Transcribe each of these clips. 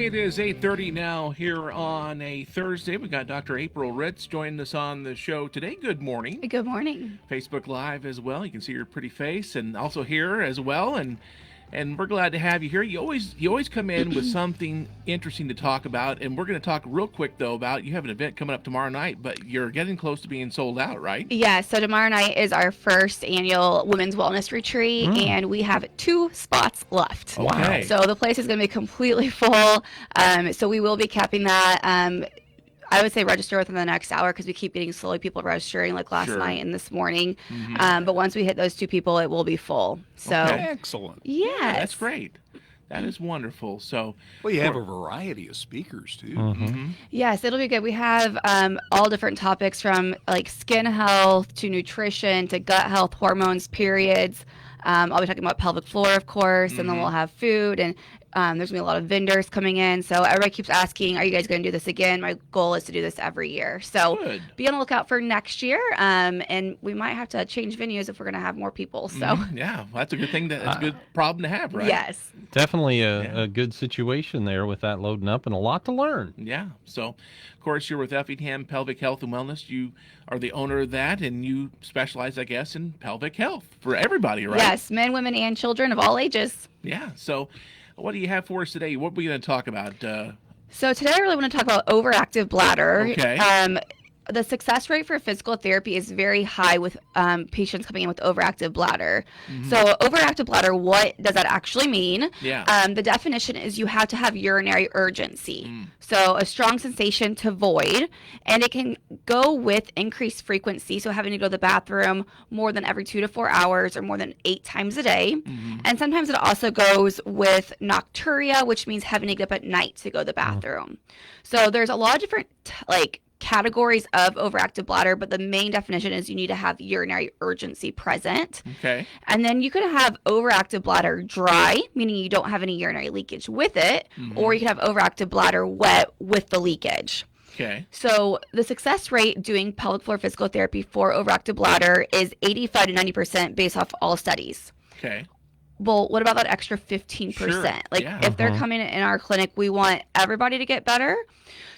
Okay, it is 8:30 now here on a Thursday. We got Dr. April Ritz joining us on the show today. Good morning. Good morning. Facebook Live as well. You can see your pretty face, and also here as well. And we're glad to have you here. You always come in with something interesting to talk about, and we're going to talk real quick though about you have an event coming up tomorrow night, but you're getting close to being sold out, right? Yeah, so tomorrow night is our first annual Women's Wellness Retreat, and we have 2 spots left. Okay. So the place is going to be completely full. So we will be capping that. I would say register within the next hour because we keep getting slowly people registering like last Sure. night and this morning. But once we hit those 2 people, it will be full. So Okay. Excellent. yes. Yeah, that's great. That is wonderful. So, Well, you have a variety of speakers, too. Yes, it'll be good. We have all different topics from like skin health to nutrition to gut health, hormones, periods. I'll be talking about pelvic floor, of course, and then we'll have food, and there's going to be a lot of vendors coming in. So everybody keeps asking, are you guys going to do this again? My goal is to do this every year. So Good. be on the lookout for next year, and we might have to change venues if we're going to have more people. So yeah, well, that's a good thing. That's a good problem to have, right? yes. Definitely a good situation there with that loading up and a lot to learn. Yeah. So, of course, you're with Effingham Pelvic Health and Wellness. You are the owner of that, and you specialize, I guess, in pelvic health for everybody, right? Yes, men, women, and children of all ages. Yeah. So, what do you have for us today? What are we going to talk about? So today I really want to talk about overactive bladder. Okay. The success rate for physical therapy is very high with patients coming in with overactive bladder. So overactive bladder, what does that actually mean? Yeah. The definition is you have to have urinary urgency. So a strong sensation to void, and it can go with increased frequency. So having to go to the bathroom more than every 2 to 4 hours or more than 8 times a day. And sometimes it also goes with nocturia, which means having to get up at night to go to the bathroom. So there's a lot of different categories of overactive bladder, but the main definition is you need to have urinary urgency present. Okay. And then you could have overactive bladder dry, meaning you don't have any urinary leakage with it, or you could have overactive bladder wet with the leakage. Okay. So the success rate doing pelvic floor physical therapy for overactive bladder is 85 to 90% based off all studies. Okay. Well, what about that extra 15%? Sure. Like Yeah. if they're coming in our clinic, we want everybody to get better.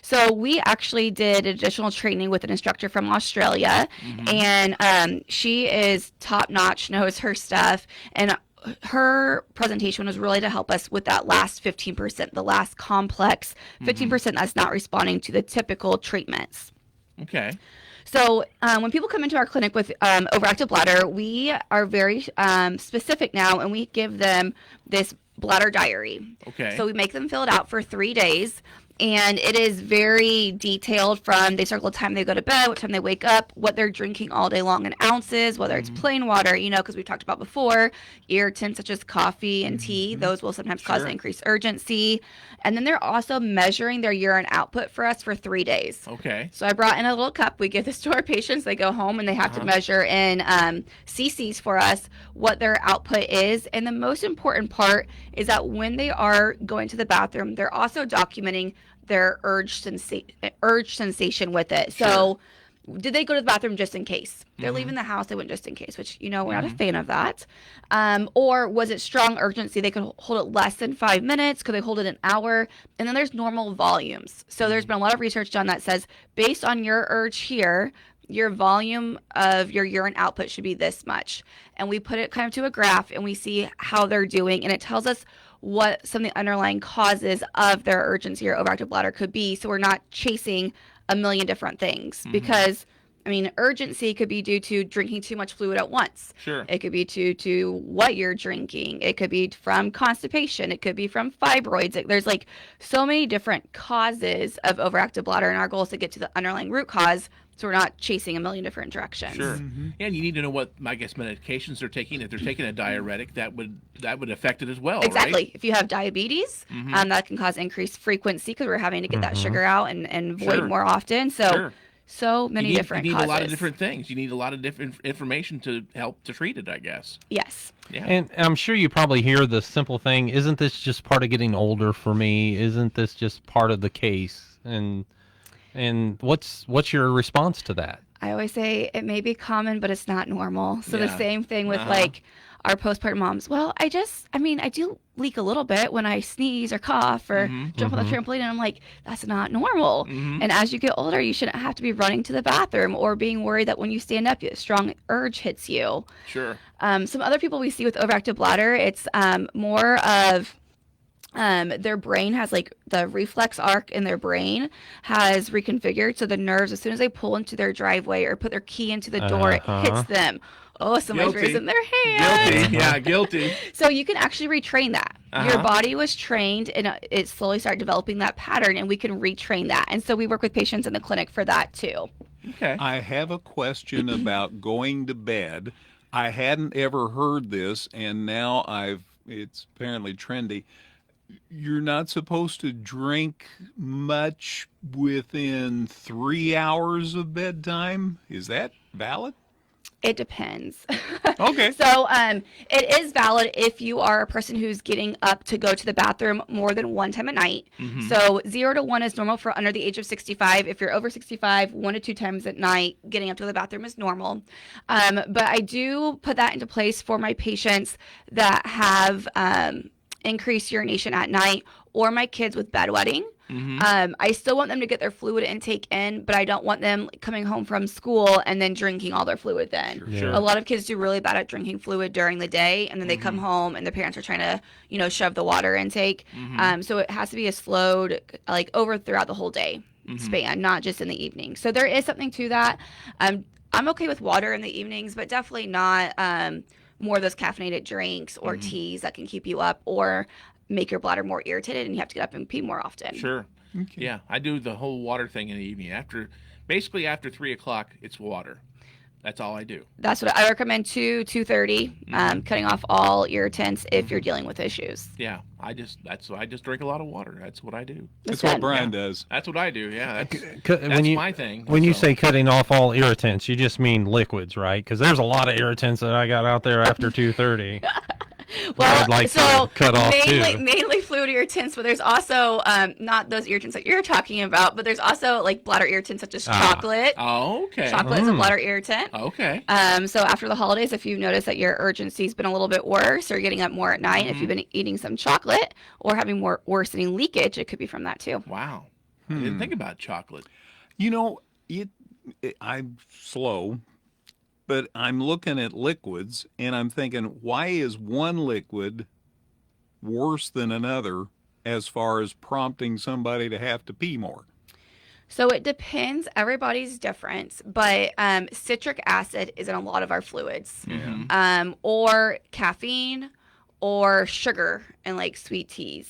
So we actually did additional training with an instructor from Australia, and she is top notch, knows her stuff, and her presentation was really to help us with that last 15%, the last complex 15% that's not responding to the typical treatments. Okay. So when people come into our clinic with overactive bladder, we are very specific now, and we give them this bladder diary. Okay. So we make them fill it out for 3 days, and it is very detailed from they circle the time they go to bed, what time they wake up, what they're drinking all day long in ounces, whether it's plain water, because we've talked about before, irritants such as coffee and tea, those will sometimes cause an increased urgency. And then they're also measuring their urine output for us for 3 days. Okay. So I brought in a little cup. We give this to our patients. They go home and they have to measure in cc's for us what their output is. And the most important part is that when they are going to the bathroom, they're also documenting their urge sensation with it. So did they go to the bathroom just in case? They're leaving the house, they went just in case, which, we're not a fan of that. Or was it strong urgency? They could hold it less than 5 minutes. Could they hold it an hour? And then there's normal volumes. So there's been a lot of research done that says based on your urge here, your volume of your urine output should be this much. And we put it kind of to a graph and we see how they're doing. And it tells us what some of the underlying causes of their urgency or overactive bladder could be. So we're not chasing a million different things because urgency could be due to drinking too much fluid at once. Sure. It could be due to what you're drinking. It could be from constipation. It could be from fibroids. There's so many different causes of overactive bladder, and our goal is to get to the underlying root cause so we're not chasing a million different directions. Sure. And you need to know what, I guess, medications they're taking. If they're taking a diuretic, that would affect it as well, Exactly. right? If you have diabetes, that can cause increased frequency because we're having to get that sugar out and void more often. So so many different You need causes. a lot of different things. You need a lot of different information to help to treat it, I guess. Yes. Yeah. And I'm sure you probably hear the simple thing, isn't this just part of getting older for me? Isn't this just part of the case? And what's your response to that? I always say it may be common, but it's not normal. So the Yeah. same thing with Uh-huh. like our postpartum moms. Well, I do leak a little bit when I sneeze or cough or jump on the trampoline, and I'm like, that's not normal. And as you get older, you shouldn't have to be running to the bathroom or being worried that when you stand up, a strong urge hits you. Sure. Some other people we see with overactive bladder, it's more of their brain has like the reflex arc in their brain has reconfigured. So the nerves, as soon as they pull into their driveway or put their key into the door, it hits them. Oh, somebody's Guilty. raising their hand. Guilty. Yeah, guilty. So you can actually retrain that. Your body was trained and it slowly started developing that pattern, and we can retrain that. And so we work with patients in the clinic for that too. Okay. I have a question about going to bed. I hadn't ever heard this, and now it's apparently trendy. You're not supposed to drink much within 3 hours of bedtime. Is that valid? It depends. Okay. So it is valid if you are a person who's getting up to go to the bathroom more than one time a night. So 0 to 1 is normal for under the age of 65. If you're over 65, 1 to 2 times at night, getting up to the bathroom is normal. But I do put that into place for my patients that have increased urination at night, or my kids with bedwetting. I still want them to get their fluid intake in, but I don't want them coming home from school and then drinking all their fluid then. Sure. A lot of kids do really bad at drinking fluid during the day, and then they come home and their parents are trying to, shove the water intake. So it has to be a slowed, like over throughout the whole day span, not just in the evening. So there is something to that. I'm okay with water in the evenings, but definitely not more of those caffeinated drinks or teas that can keep you up or make your bladder more irritated and you have to get up and pee more often. Sure. Okay. Yeah, I do the whole water thing in the evening. Basically after 3 o'clock, it's water. That's all I do. That's what I recommend, 2:30, cutting off all irritants if you're dealing with issues. Yeah, I just drink a lot of water. That's what I do. That's good. what Brian does. That's what I do. Yeah, that's When you my thing. when you So- say cutting off all irritants, you just mean liquids, right? Because there's a lot of irritants that I got out there after 2:30. Well, I'd like so to cut off mainly fluid irritants, but there's also not those irritants that you're talking about, but there's also like bladder irritants such as chocolate. Oh, okay. Chocolate is a bladder irritant. Okay. So after the holidays, if you've noticed that your urgency's been a little bit worse or getting up more at night, if you've been eating some chocolate or having more worsening leakage, it could be from that too. Wow. I didn't think about chocolate. I'm slow, but I'm looking at liquids and I'm thinking, why is one liquid worse than another as far as prompting somebody to have to pee more? So it depends. Everybody's different, but citric acid is in a lot of our fluids, or caffeine, or sugar and like sweet teas.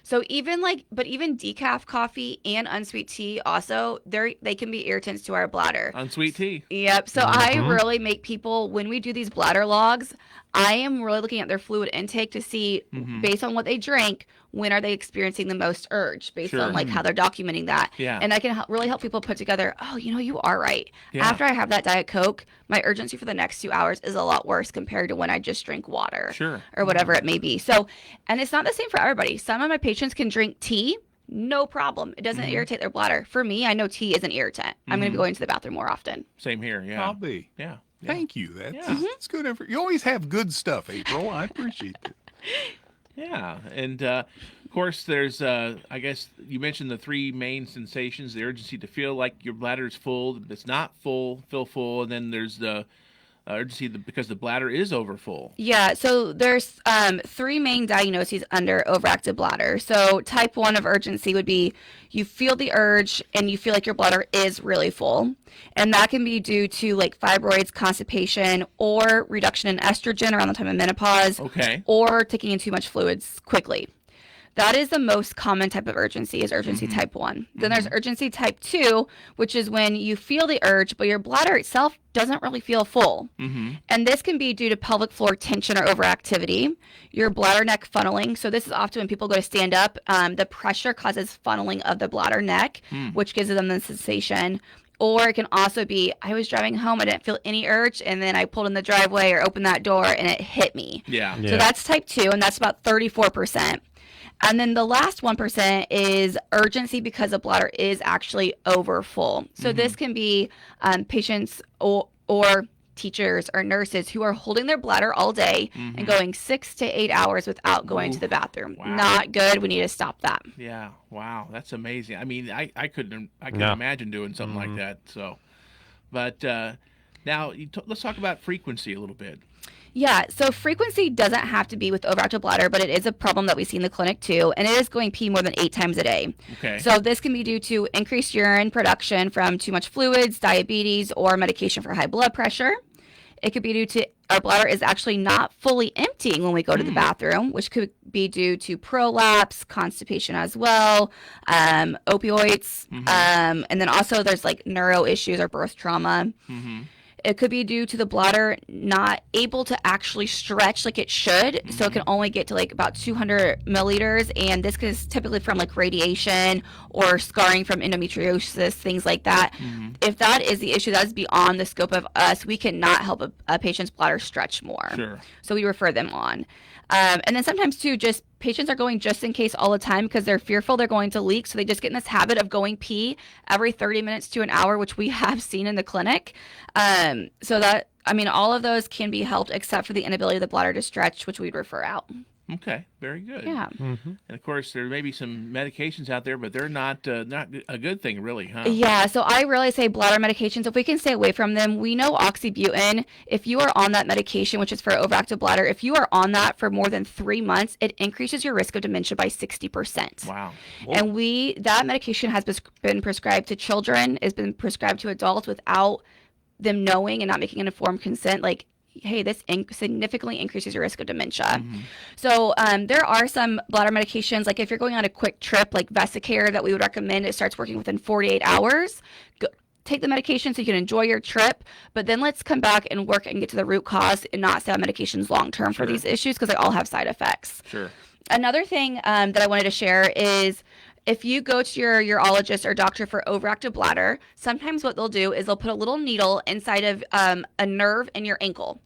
So even decaf coffee and unsweet tea also they can be irritants to our bladder. Unsweet tea. Yep. So I really make people, when we do these bladder logs, I am really looking at their fluid intake to see based on what they drink, when are they experiencing the most urge based on like how they're documenting that. Yeah. And I can really help people put together, oh, you are right. Yeah. After I have that Diet Coke, my urgency for the next 2 hours is a lot worse compared to when I just drink water Sure. or whatever it may be. So, and it's not the same for everybody. Some of my patients can drink tea, no problem. It doesn't irritate their bladder. For me, I know tea is an irritant. I'm going to be going to the bathroom more often. Same here. Yeah. I'll be. Yeah. Thank you. Yeah. That's good. You always have good stuff, April. I appreciate it. Yeah, and of course, there's I guess you mentioned the three main sensations: the urgency to feel like your bladder is full, but it's not full, feel full, and then there's the urgency because the bladder is overfull. Yeah, so there's three main diagnoses under overactive bladder. So type 1 of urgency would be you feel the urge and you feel like your bladder is really full. And that can be due to like fibroids, constipation, or reduction in estrogen around the time of menopause, Okay. or taking in too much fluids quickly. That is the most common type of urgency, is urgency type 1. Then there's urgency type 2, which is when you feel the urge, but your bladder itself doesn't really feel full. And this can be due to pelvic floor tension or overactivity, your bladder neck funneling. So this is often when people go to stand up, the pressure causes funneling of the bladder neck, which gives them the sensation. Or it can also be, I was driving home, I didn't feel any urge, and then I pulled in the driveway or opened that door and it hit me. Yeah. So that's type 2, and that's about 34%. And then the last 1% is urgency because the bladder is actually over full. So this can be patients or teachers or nurses who are holding their bladder all day and going 6 to 8 hours without going to the bathroom. Wow. Not good. We need to stop that. Yeah. Wow. That's amazing. I mean, I couldn't Yeah. imagine doing something like that. So, but now let's talk about frequency a little bit. Yeah, so frequency doesn't have to be with overactive bladder, but it is a problem that we see in the clinic too, and it is going pee more than 8 times a day. Okay. So this can be due to increased urine production from too much fluids, diabetes, or medication for high blood pressure. It could be due to our bladder is actually not fully emptying when we go to the bathroom, which could be due to prolapse, constipation as well, opioids, and then also there's like neuro issues or birth trauma. It could be due to the bladder not able to actually stretch like it should. So it can only get to like about 200 milliliters. And this is typically from like radiation or scarring from endometriosis, things like that. If that is the issue, that's beyond the scope of us. We cannot help a patient's bladder stretch more. Sure. So we refer them on. And then sometimes too, just patients are going just in case all the time because they're fearful they're going to leak. So they just get in this habit of going pee every 30 minutes to an hour, which we have seen in the clinic. So that, I mean, all of those can be helped except for the inability of the bladder to stretch, which we'd refer out. Okay, very good. Yeah. And of course, there may be some medications out there, but they're not a good thing, really, huh? Yeah, so I really say bladder medications, if we can stay away from them. We know oxybutynin, if you are on that medication, which is for overactive bladder, if you are on that for more than 3 months, it increases your risk of dementia by 60%. Wow. And that medication has been prescribed to children, has been prescribed to adults without them knowing and not making an informed consent. Like, hey, this significantly increases your risk of dementia. So there are some bladder medications, like if you're going on a quick trip, like Vesicare, that we would recommend. It starts working within 48 hours. Take the medication so you can enjoy your trip, but then let's come back and work and get to the root cause and not stay on medications long term for these issues because they all have side effects. Sure. Another thing that I wanted to share is if you go to your urologist or doctor for overactive bladder, sometimes what they'll do is they'll put a little needle inside of a nerve in your ankle.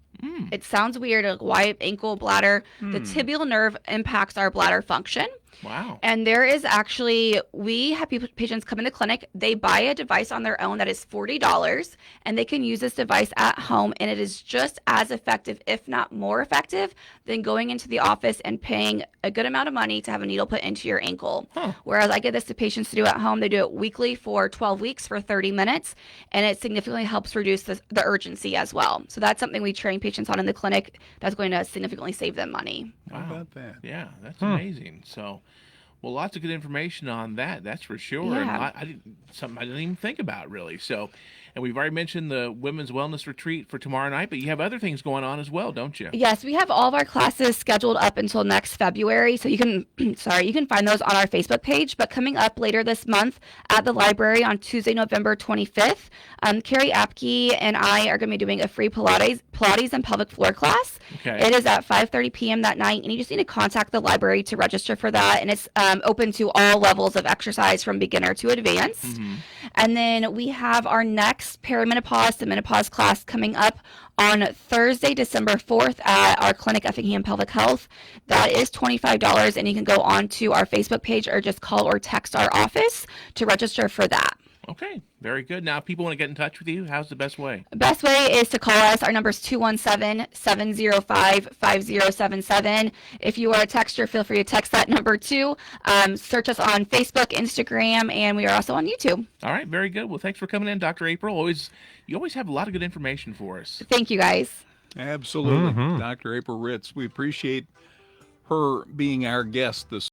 It sounds weird, like why ankle bladder? The tibial nerve impacts our bladder function. Wow. And there is actually, we have patients come in the clinic, they buy a device on their own that is $40, and they can use this device at home, and it is just as effective, if not more effective, than going into the office and paying a good amount of money to have a needle put into your ankle. Whereas I get this to patients to do at home, they do it weekly for 12 weeks for 30 minutes, and it significantly helps reduce the urgency as well. So that's something we train patients on in the clinic that's going to significantly save them money. Wow. How about that? Yeah, that's amazing. So, well, lots of good information on that. That's for sure. And Yeah. something I didn't even think about really. So, and we've already mentioned the women's wellness retreat for tomorrow night, but you have other things going on as well, don't you? Yes, we have all of our classes scheduled up until next February. So you can, you can find those on our Facebook page. But coming up later this month at the library on Tuesday, November 25th, Carrie Apke and I are going to be doing a free Pilates and pelvic floor class. Okay. It is at 5:30 p.m. that night, and you just need to contact the library to register for that. And it's open to all levels of exercise from beginner to advanced. And then we have our next perimenopause to menopause class coming up on Thursday, December 4th at our clinic, Effingham Pelvic Health. That is $25, and you can go on to our Facebook page or just call or text our office to register for that. Okay, very good. Now, if people want to get in touch with you, how's the best way? Best way is to call us. Our number is 217-705-5077. If you are a texter, feel free to text that number too. Search us on Facebook, Instagram, and we are also on YouTube. All right, very good. Well, thanks for coming in, Dr. April. You always have a lot of good information for us. Thank you, guys. Absolutely. Dr. April Ritz, we appreciate her being our guest this